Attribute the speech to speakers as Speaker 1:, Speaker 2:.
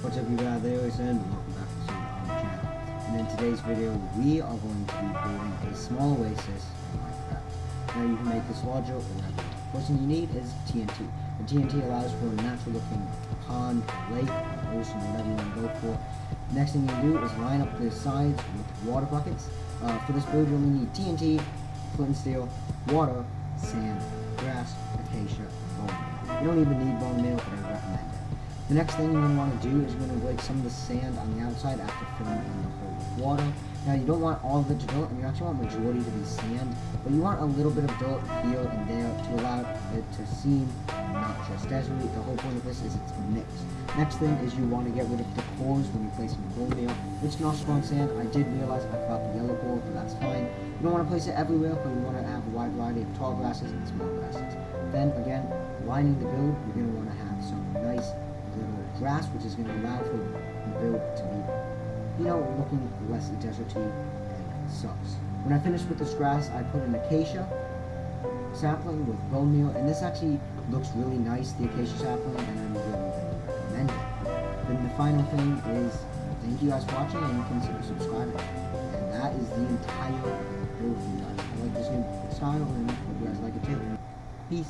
Speaker 1: What's up you guys, Oasis, and welcome back to the channel. And in today's video, we are going to be building a small oasis in MineCraft. Now you can make this larger or whatever. First thing you need is TNT. The TNT allows for a natural looking pond, lake, ocean, whatever you want to go for. Next thing you do is line up the sides with water buckets. For this build you only need TNT, flint and steel, water, sand, grass, acacia, and bone meal. You don't even need bone meal, but I recommend it. The next thing you're going to want to do is you're going to break some of the sand on the outside after filling in the hole with water. Now you don't want all of it to dirt, and you actually want majority to be sand, but you want a little bit of dirt here and there to allow it to seem not just deserty. The whole point of this is it's mixed. Next thing is you want to get rid of the cores when you're placing the bone meal, which can also go on sand. I did realize I forgot the yellow core, but that's fine. You don't want to place it everywhere, but you want to have a wide variety of tall grasses and small grasses. Then again, lining the build, you're going to want to have some nice little grass, which is going to allow for the build to be, looking less deserty and sucks. When I finished with this grass, I put an acacia sapling with bone meal, and this actually looks really nice, the acacia sapling, and I really recommend it. Then the final thing is, thank you guys for watching, and consider subscribing. And that is the entire build for you guys. I like this new style, and hope you guys like it too. Peace.